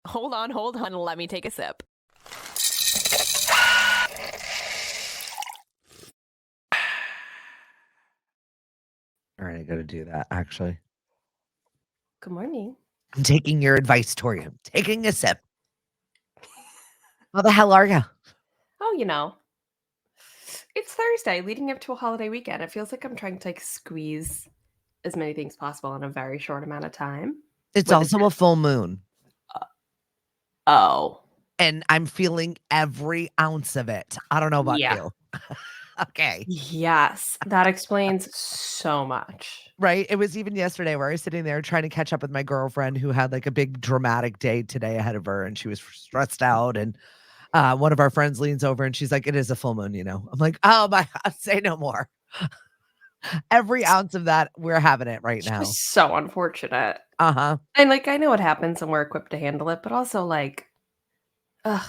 Hold on. Let me take a sip. All right, I got to do that, actually. Good morning. I'm taking your advice, Tori. I'm taking a sip. How the hell are you? Oh, it's Thursday leading up to a holiday weekend. It feels like I'm trying to squeeze as many things possible in a very short amount of time. It's With also a full moon, Oh, and I'm feeling every ounce of it. I don't know about yeah. you. Okay. Yes, that explains so much. Right? It was even yesterday where I was sitting there trying to catch up with my girlfriend who had like a big dramatic day today ahead of her, and she was stressed out. And one of our friends leans over and she's like, "It is a full moon, you know." I'm like, "Oh my God, say no more." Every ounce of that, we're having it right It's now. just so unfortunate. Uh-huh. And I know what happens and we're equipped to handle it, but also ugh.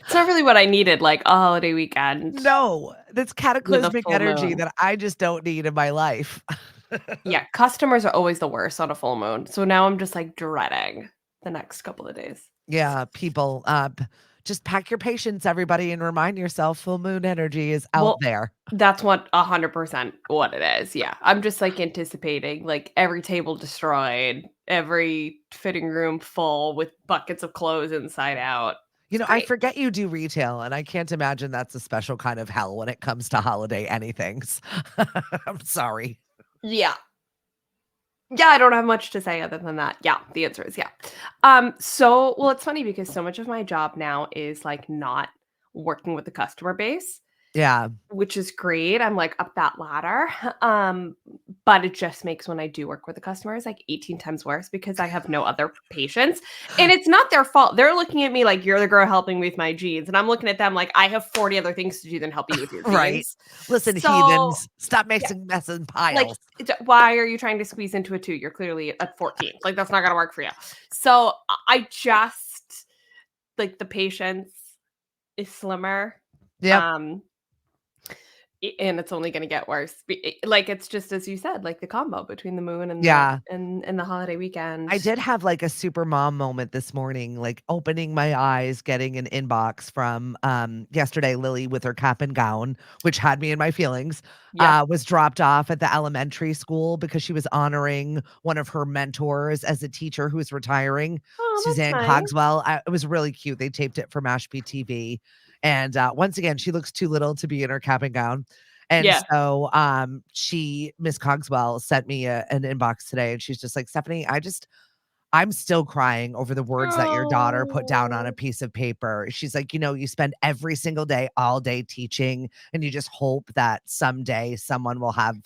It's not really what I needed, like a holiday weekend No, that's with a cataclysmic full energy moon. that I just don't need in my life. Yeah, customers are always the worst on a full moon. So now I'm just dreading the next couple of days. Yeah, people, just pack your patience, everybody, and remind yourself full moon energy is out Well, there. that's what 100% what it is. Yeah. I'm just anticipating every table destroyed, every fitting room full with buckets of clothes inside out. You It's know, I great. forget you do retail, and I can't imagine that's a special kind of hell when it comes to holiday anythings. I'm sorry. Yeah. Yeah, I don't have much to say other than that. Yeah, the answer is yeah. Well, it's funny because so much of my job now is not working with the customer base, Yeah. which is great. I'm up that ladder. Um, but it just makes when I do work with the customers 18 times worse because I have no other patience. And it's not their fault. They're looking at me like you're the girl helping me with my jeans. And I'm looking at them like I have 40 other things to do than help you with your Right. jeans. Listen, So heathens, stop yeah, mixing mess in piles. why are you trying to squeeze into a 2? You're clearly at 14. That's not gonna work for you. So I just the patience is slimmer. Yep. Um and it's only gonna get worse. It's just as you said, the combo between the moon and Yeah. the holiday weekend. I did have like a super mom moment this morning, like opening my eyes, getting an inbox from yesterday, Lily with her cap and gown, which had me in my feelings, Yep. was dropped off at the elementary school because she was honoring one of her mentors as a teacher who's retiring, Oh, that's Suzanne nice. Cogswell. It was really cute. They taped it for Mashpee TV. And once again, she looks too little to be in her cap and gown. And Yeah. so Miss Cogswell sent me an inbox today and she's just like, "Stephanie, I'm still crying over the words that your daughter put down on a Oh. piece of paper." She's like, you spend every single day, all day teaching, and you just hope that someday someone will have,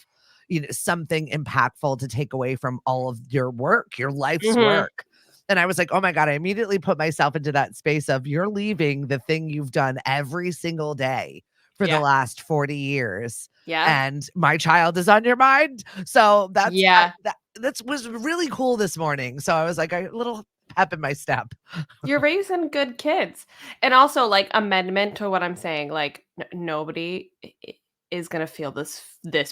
something impactful to take away from all of your work, your life's Mhm. work. And I was like, oh my God, I immediately put myself into that space of you're leaving the thing you've done every single day for the Yeah. last 40 years. Yeah. And my child is on your mind. So Yeah. that was really cool this morning. So I was like a little pep in my step. You're raising good kids. And also, amendment to what I'm saying, nobody is gonna feel this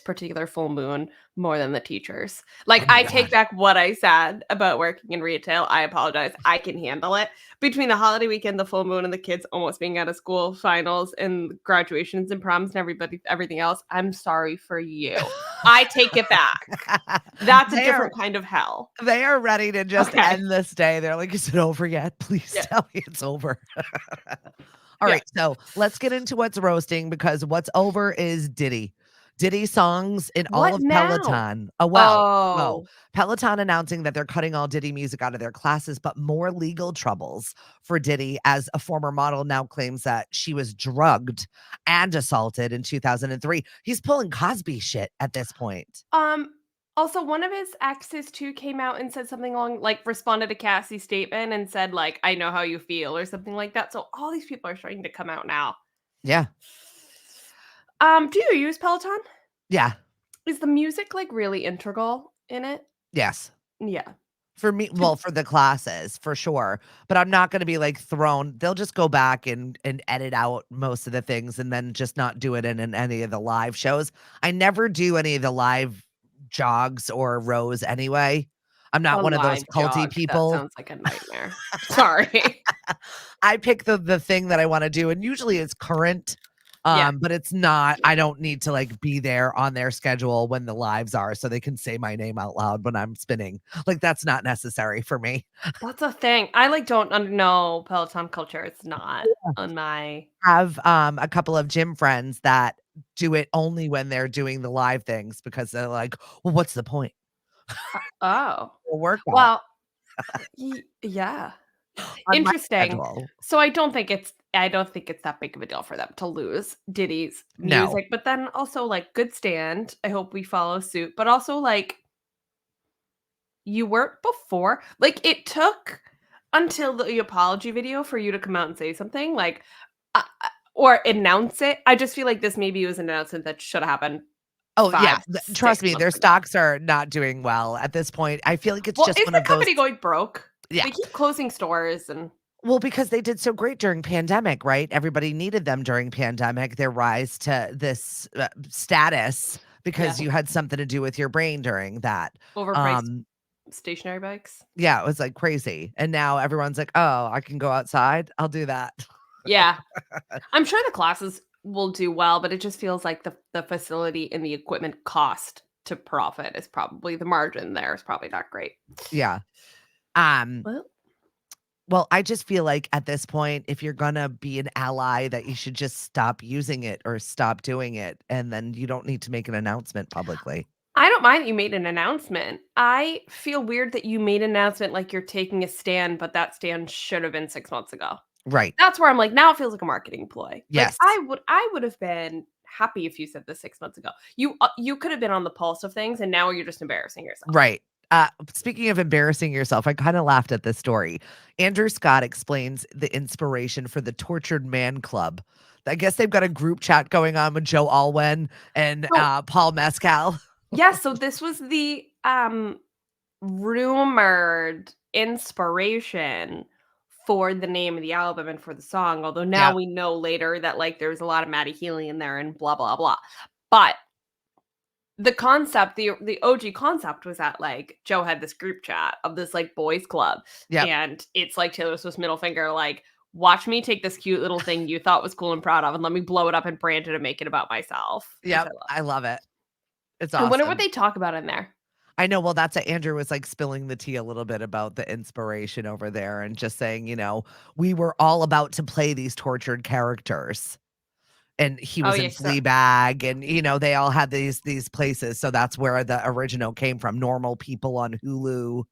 particular full moon more than the teachers. Oh my I take God. back what I said about working in retail. I apologize. I can handle it. Between the holiday weekend, the full moon, and the kids almost being out of school, finals and graduations and proms and everything else, I'm sorry for you. I take it back. That's a they are different kind of hell. they are ready to just Okay. end this day. They're like, is it over yet? Please Yeah. tell me it's over. All Yeah. right, so let's get into what's roasting because what's over is Diddy. Diddy songs in all What of now? Peloton. Well, Oh, Peloton announcing that they're cutting all Diddy music out of their classes, but more legal troubles for Diddy as a former model now claims that she was drugged and assaulted in 2003. He's pulling Cosby shit at this point. um, also one of his exes too came out and said something along responded to Cassie's statement and said "I know how you feel" or something like that. So all these people are starting to come out now. Yeah. Do you use Peloton? Yeah. Is the music really integral in it? Yes. Yeah. For me, To well, for the classes, for sure, but I'm not gonna be, like, thrown they'll just go back and edit out most of the things and then just not do it in any of the live shows. I never do any of the live jogs or rows anyway. I'm A not one of those live culty jog, that people. sounds like a nightmare. Sorry. I pick the thing that I wanna do, and usually it's current, Yeah. but it's not I don't need to, like, be there on their schedule when the lives are so they can say my name out loud when I'm spinning. Like, that's not necessary for me. That's a thing. I, like, don't know Peloton culture. It's not on my Have, a couple of gym friends that do it only when they're doing the live things because they're like, "Well, what's the point? oh. A workout Well, yeah. on my Interesting. schedule." So I don't think it's that big of a deal for them to lose Diddy's No. music, but then also, like, good stand. I hope we follow suit, but also, like, you weren't before. Like, it took until the apology video for you to come out and say something, like, or announce it. I just feel like this maybe was an announcement that should have happened Oh, yeah, 5, trust 6 me, their months ago. stocks are not doing well at this point. I feel like it's Well, just is one the of those. company going broke? Yeah. They keep closing stores and Well, because they did so great during pandemic, right? Everybody needed them during pandemic, their rise to this, status yeah, because you had something to do with your brain during that. overpriced Um, stationary bikes. yeah, it was, like, crazy, and now everyone's like, "Oh, I can go outside? I'll do that." Yeah. I'm sure the classes will do well, but it just feels like the facility and the equipment cost to profit is probably the margin there is probably not great. Yeah. Um, Well, well, I just feel like at this point, if you're gonna be an ally, that you should just stop using it or stop doing it, and then you don't need to make an announcement publicly. I don't mind that you made an announcement. I feel weird that you made an announcement like you're taking a stand, but that stand should have been 6 months ago. Right. That's where I'm like, now it feels like a marketing ploy. Like, Yes. I would have been happy if you said this 6 months ago. You could have been on the pulse of things, and now you're just embarrassing yourself. Right. Speaking of embarrassing yourself, I kinda laughed at this story. Andrew Scott explains the inspiration for the Tortured Man Club. I guess they've got a group chat going on with Joe Alwyn and, So Paul Mescal. yeah, so this was the, rumored inspiration for the name of the album and for the song, although now Yep. we know later that, like, there's a lot of Maddie Healy in there and blah, blah, blah. But the concept, the OG concept was that, like, Joe had this group chat of this, like, boys club, Yep. and it's like Taylor Swift's middle finger, like, "Watch me take this cute little thing you thought was cool and proud of, and let me blow it up and brand it and make it about myself," which I Yep. love. I love it. It's I wonder what awesome. they talk about in there. I know, well, that's what Andrew was, like, spilling the tea a little bit about the inspiration over there and just saying, "We were all about to play these tortured characters." And he Oh, was yeah, in so Fleabag, and, they all had these places, so that's where the original came from, Normal People on Hulu,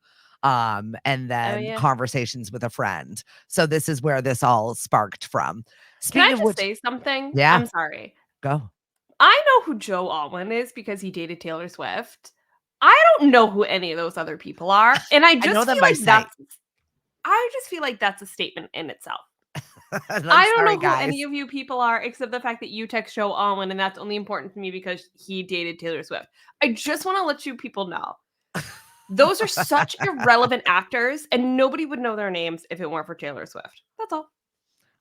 and oh, then yeah. Conversations with a Friend. So this is where this all sparked from. Can Speaking I of just which. say something? Yeah, I'm sorry. go. I know who Joe Alwyn is because he dated Taylor Swift. I don't know who any of those other people are, and I know them by sight. I just feel like that's a statement in itself. I'm I don't sorry, know who guys. any of you people are except the fact that you text Joe Alwyn, and that's only important to me because he dated Taylor Swift. I just wanna let you people know. Those are such irrelevant actors, and nobody would know their names if it weren't for Taylor Swift. That's all.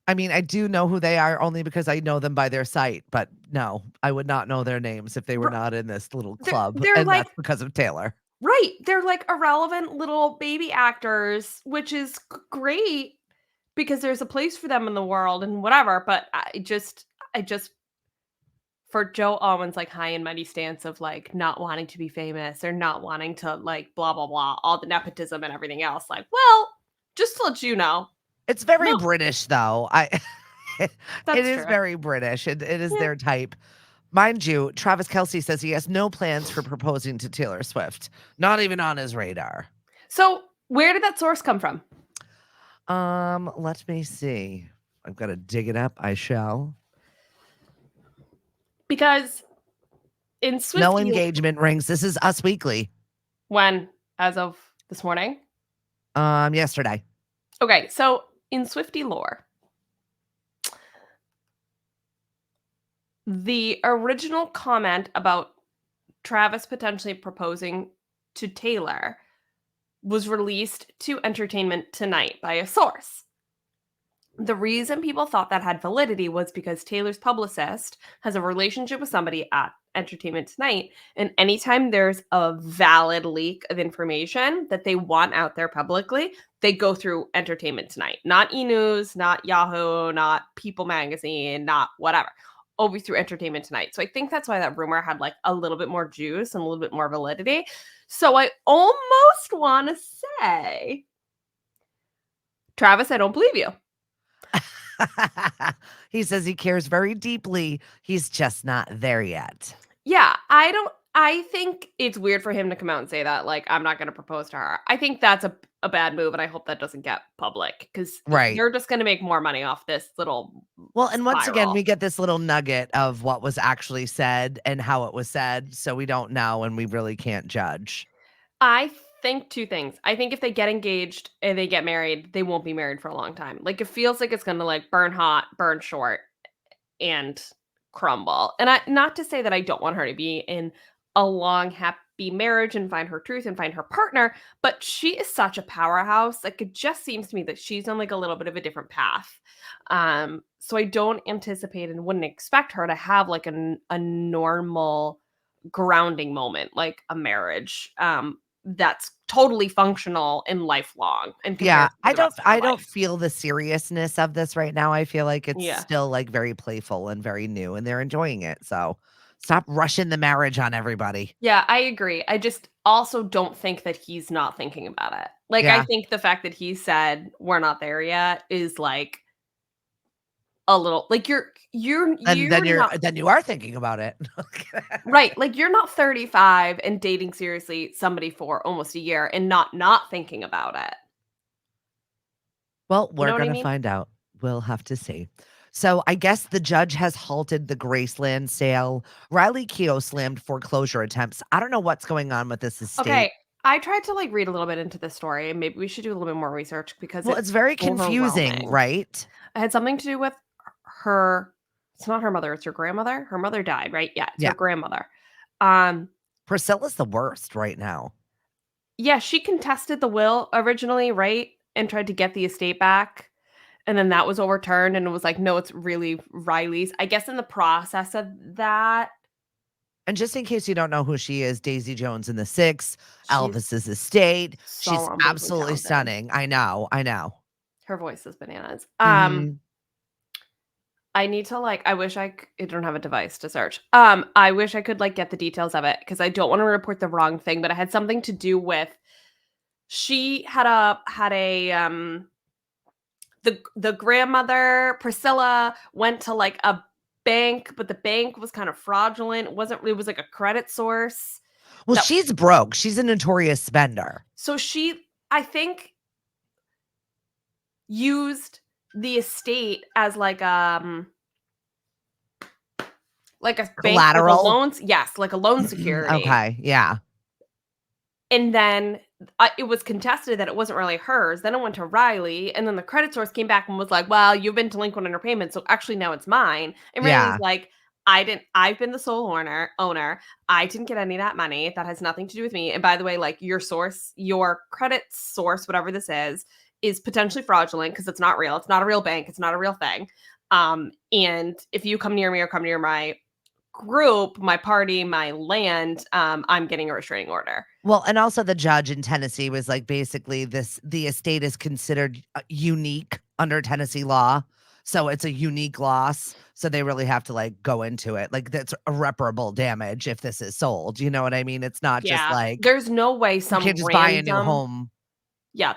I mean, I do know who they are only because I know them by their site, but no, I would not know their names if they were R not in this little they're club, they're and like that's because of Taylor. right, they're like irrelevant little baby actors, which is great because there's a place for them in the world and whatever, but I just for Joe Alwyn's, like, high and mighty stance of, like, not wanting to be famous or not wanting to, like, blah, blah, blah, all the nepotism and everything else, like, well, just to let you know, It's very no, British, though. It that's is true. very British. It is Yeah. their type. Mind you, Travis Kelce says he has no plans for proposing to Taylor Swift, not even on his radar. So, where did that source come from? Let me see. I've got to dig it up. I shall. Because in No Swiftie engagement rings. This is Us Weekly. when? As of this morning? Yesterday. Okay, so in Swiftie lore, the original comment about Travis potentially proposing to Taylor was released to Entertainment Tonight by a source. The reason people thought that had validity was because Taylor's publicist has a relationship with somebody at Entertainment Tonight. And anytime there's a valid leak of information that they want out there publicly, they go through Entertainment Tonight. Not E! News, not Yahoo, not People Magazine, not whatever. Always through Entertainment Tonight. So I think that's why that rumor had like a little bit more juice and a little bit more validity. So I almost want to say, Travis, I don't believe you. He says he cares very deeply. He's just not there yet. Yeah, I think it's weird for him to come out and say that, like, I'm not gonna propose to her. I think that's a bad move, and I hope that doesn't get public because Right. you're just gonna make more money off this little Well, and once again, spiral. we get this little nugget of what was actually said and how it was said, so we don't know and we really can't judge. I think 2 things. I think if they get engaged and they get married, they won't be married for a long time. Like, it feels like it's gonna, like, burn hot, burn short, and crumble. And not to say that I don't want her to be in a long, happy marriage and find her truth and find her partner, but she is such a powerhouse. Like it just seems to me that she's on like a little bit of a different path. So I don't anticipate and wouldn't expect her to have like a normal grounding moment, like a marriage. That's totally functional and lifelong and Yeah, compares to the rest of her I don't life. feel the seriousness of this right now. I feel like it's Yeah. still like very playful and very new and they're enjoying it. So stop rushing the marriage on everybody. Yeah, I agree. I just also don't think that he's not thinking about it. Like, I Yeah. think the fact that he said, "We're not there yet," is, like, a little like, And you're not then you are thinking about it. right, like, you're not 35 and dating seriously somebody for almost a year and not thinking about it. Well, You we're know what I gonna mean? find out. We'll have to see. So I guess the judge has halted the Graceland sale. Riley Keough slammed foreclosure attempts. I don't know what's going on with this estate. Okay, I tried to, like, read a little bit into this story, and maybe we should do a little bit more research because Well, it's it's very confusing, overwhelming. right? It had something to do with her it's not her mother, it's her grandmother? Her mother died, right? Yeah, it's her Yeah. grandmother. Um, Priscilla's the worst right now. yeah, she contested the will originally, right? And tried to get the estate back, and then that was overturned, and it was like, "No, it's really Riley's." I guess in the process of that, And just in case you don't know who she is, Daisy Jones in the Six, she's Elvis's estate. so She's unbelievably absolutely talented. stunning. I know. I know. Her voice is bananas. Mhm. I need to, like I wish I don't have a device to search. I wish I could, like, get the details of it because I don't wanna report the wrong thing, but it had something to do with she the grandmother, Priscilla, went to, like, a bank, but the bank was kind of fraudulent. It was like a credit source Well, that she's broke. She's a notorious spender. so she, I think, used the estate as, like a bank with a Collateral. loans yes, like a loan security. Okay. Yeah. And then, it was contested that it wasn't really hers, then it went to Riley, and then the credit source came back and was like, "Well, you've been delinquent in your payments, so actually now it's mine." And Riley's Yeah. like, I've been the sole owner, I didn't get any of that money, that has nothing to do with me, and by the way, like, your credit source, whatever this is potentially fraudulent because it's not a real bank, it's not a real thing, and if you come near me or come near my group, my party, my land, I'm getting a restraining order. Well, and also the judge in Tennessee was like, basically, the estate is considered unique under Tennessee law. So it's a unique loss. So they really have to like go into it. Like that's irreparable damage if this is sold. You know what I mean? It's not just Yeah, like there's no way you can't just buy a new home.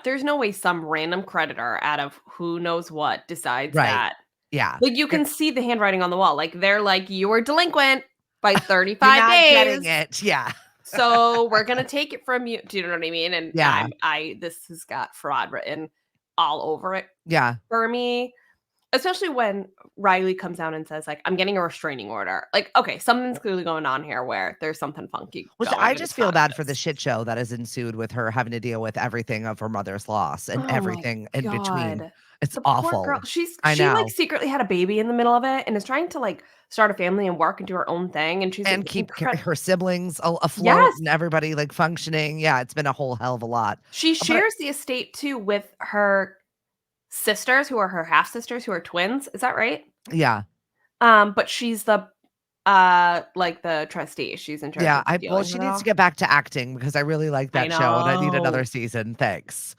there's no way some random creditor out of who knows what decides Right. that. Yeah. Like, you You're can see the handwriting on the wall, like, they're like, "You were delinquent by you're 35 not getting days, it. Yeah. so we're gonna take it from you." Do you know what I mean? And Yeah. this has got fraud written all over it Yeah. for me. Especially when Riley comes out and says, like, "I'm getting a restraining order." Like, okay, something's clearly going on here where there's something funky Which going, I and just it's feel not bad for the this. shit show that has ensued with her having to deal with everything of her mother's loss and Oh my everything in between. god. It's The poor girl. awful. I She, like, know. secretly had a baby in the middle of it and is trying to, like, start a family and work and do her own thing, and she's an And keep her siblings afloat Yes! and everybody, like, functioning. Yeah, it's been a whole hell of a lot. She But shares the estate too with her sisters who are her half sisters who are twins, is that right? yeah, But she's the Like the trustee. She's in charge Yeah, of dealing she with it needs to all. get back to acting because I really like I that show and I need another know. season. Thanks.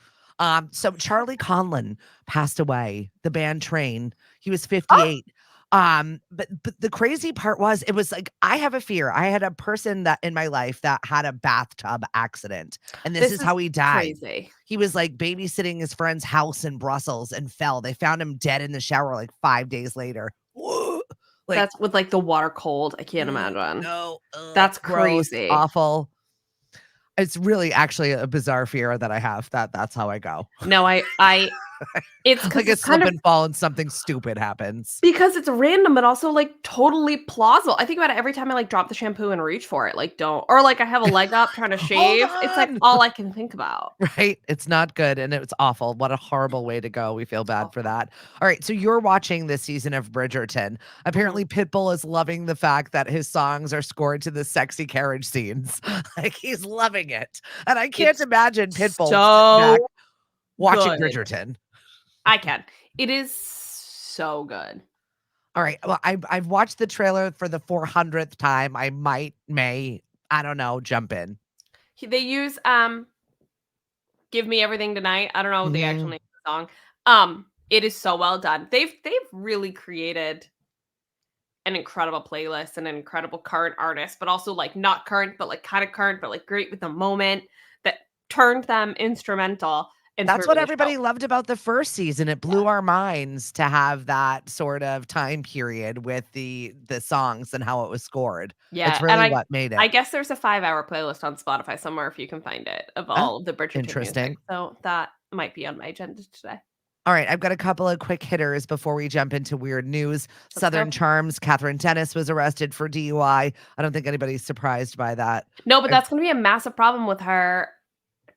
So Charlie Conlon passed away, the band Train. He was Oh, 58. But the crazy part was it was like I have a fear. I had a person that in my life that had a bathtub accident, and this this is is how he died. crazy. He was like babysitting his friend's house in Brussels and fell. They found him dead in the shower like 5 days later. Like, That's with like the water cold. I can't imagine. no, That's gross, crazy. awful. It's really actually a bizarre fear that I have that's how I go. No, it's Like because a it's slip kind of and fall and something stupid happens. because it's random, but also like totally plausible. I think about it every time I like drop the shampoo and reach for it. Like, don't, or like I have a leg up trying to Hold shave. It's like on. all I can think about. Right? It's not good and it's awful. What a horrible way to go. We feel It's bad for awful. that. All right. So you're watching this season of Bridgerton. Mhm. Apparently, Pitbull is loving the fact that his songs are scored to the sexy carriage scenes. Like he's loving it. And I can't It's imagine Pitbull sitting back so watching good. Bridgerton. I can. It is so good. All right. Well, I've watched the trailer for the 400th time. I don't know, jump in. They use "Give Me Everything Tonight." I don't know the actual Mhm. name of the song. It is so well done. They've really created an incredible playlist and an incredible current artist, but also like not current, but like kind of current, but like great with the moment that turned them instrumental into That's a what really show. everybody loved about the first season. It Yeah. blew our minds to have that sort of time period with the songs and how it was scored. It's Yeah, and really what made I it. guess there's a 5-hour playlist on Spotify somewhere if you can find it of Oh, all of the Bridgerton music. interesting. So that might be on my agenda today. All right, I've got a couple of quick hitters before we jump into weird news. Let's go. Southern Charms, Catherine Dennis was arrested for DUI. I don't think anybody's surprised by that. No, but I that's gonna be a massive problem with her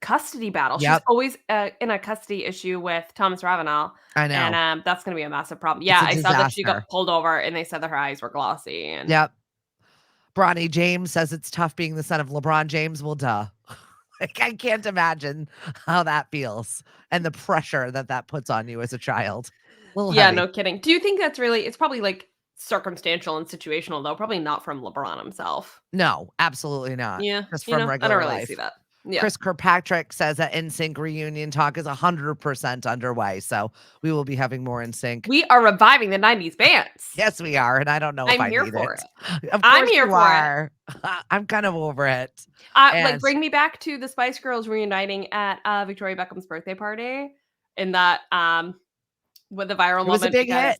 custody battle. She's Yep, always, in a custody issue with Thomas Ravenel, I and, know. that's gonna be a massive problem. It's Yeah, a I saw that she got disaster. pulled over, and they said that her eyes were glossy, and Yep. Bronny James says it's tough being the son of LeBron James. Well, duh. Like, I can't imagine how that feels and the pressure that that puts on you as a child. A little yeah, heavy. no kidding. Do you think that's really it's probably, like, circumstantial and situational, though, probably not from LeBron himself. No, absolutely not. Yeah, Just from I don't regular really see life. that. Yeah. Chris Kirkpatrick says that NSYNC reunion talk is 100% underway. So we will be having more NSYNC. We are reviving the '90s bands. Yes, we are. And I don't know if I'm I here need for it. it. Of I'm course here you for it. are. I'm kind of over it. Like, And bring me back to the Spice Girls reuniting at, Victoria Beckham's birthday party in that, with the viral it was a moment big because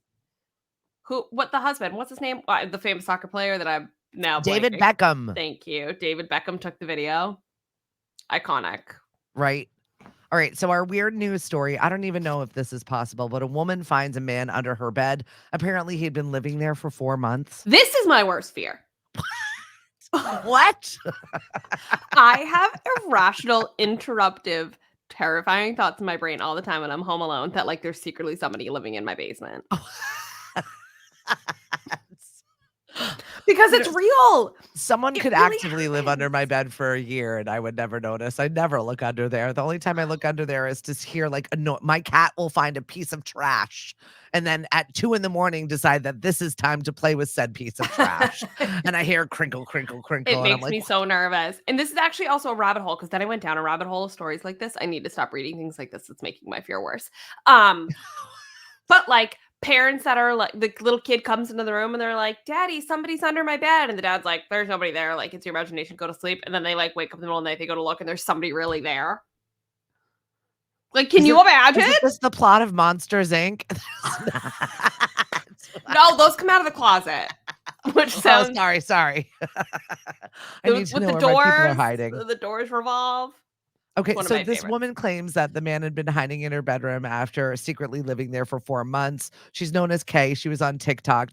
hit. the husband, what's his name? The famous soccer player that I'm now David blanking. Beckham, Thank you. David Beckham took the video. Iconic. right? All right, so our weird news story. I don't even know if this is possible, but a woman finds a man under her bed. Apparently, he'd been living there for 4 months. This is my worst fear. What? I have irrational, interruptive, terrifying thoughts in my brain all the time when I'm home alone that like there's secretly somebody living in my basement. Because You it's know, real. someone It could really actively live under my happens. bed for a year and I would never notice. I never look under there. The only time I look under there is to hear like my cat will find a piece of trash and then at 2 in the morning decide that this is time to play with said piece of trash. And I hear crinkle, crinkle, It crinkle. And I'm makes like, me so nervous. And this is actually also a rabbit hole because then I went down a rabbit hole of stories like this. I need to stop reading things like this. It's making my fear worse. Um, but like parents that are like the little kid comes into the room and they're like, "Daddy, somebody's under my bed," and the dad's like, "There's nobody there. Like it's your imagination. Go to sleep." And then they like wake up in the middle of the night. They go to look and there's somebody really there. Like, can is you it imagine? is it just the plot of Monsters Inc? No, those come out of the closet. Which Oh, sounds sorry. I need to with know where my people are hiding. the doors revolve. It's Okay, one of so my this favorites. woman claims that the man had been hiding in her bedroom after secretly living there for 4 months. She's known as Kay. She was on TikTok,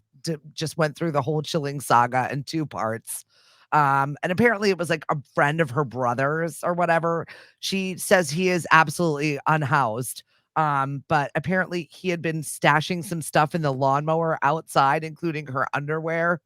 just went through the whole chilling saga in 2 parts. And apparently it was like a friend of her brother's or whatever. She says he is absolutely unhoused. But apparently he had been stashing some stuff in the lawnmower outside, including her underwear.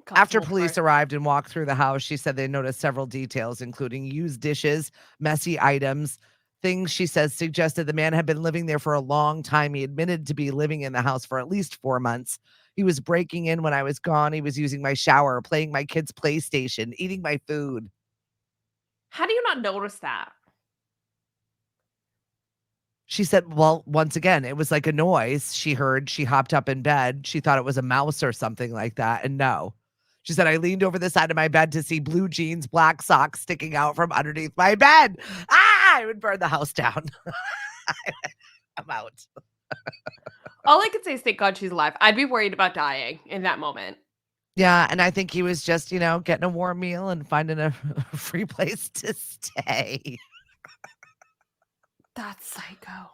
Caught After someone police first. arrived and walked through the house, she said they noticed several details, including used dishes, messy items, things she says suggested the man had been living there for a long time. He admitted to be living in the house for at least 4 months. He was breaking in when I was gone. He was using my shower, playing my kid's PlayStation, eating my food. How do you not notice that? She said, well, once again, it was like a noise she heard. She hopped up in bed. She thought it was a mouse or something like that. And no. She said, I leaned over the side of my bed to see blue jeans, black socks sticking out from underneath my bed. I would burn the house down. I'm out. All I could say is thank God she's alive. I'd be worried about dying in that moment. Yeah, and I think he was just, getting a warm meal and finding a free place to stay. That's psycho.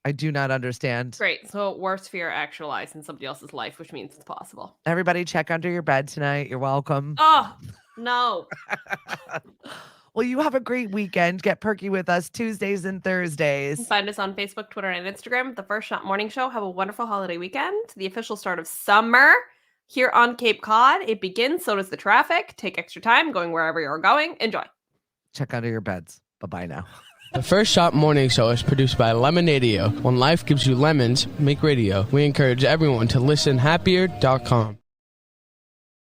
I do not understand. Great. So worst fear actualized in somebody else's life, which means it's possible. Everybody check under your bed tonight. You're welcome. Oh, no. Well, you have a great weekend. Get perky with us Tuesdays and Thursdays. Find us on Facebook, Twitter, and Instagram. The First Shot Morning Show. Have a wonderful holiday weekend. The official start of summer here on Cape Cod. It begins. So does the traffic. Take extra time going wherever you're going. Enjoy. Check under your beds. Bye-bye now. The First Shot Morning Show is produced by Lemonadio. When life gives you lemons, make radio. We encourage everyone to listen happier.com.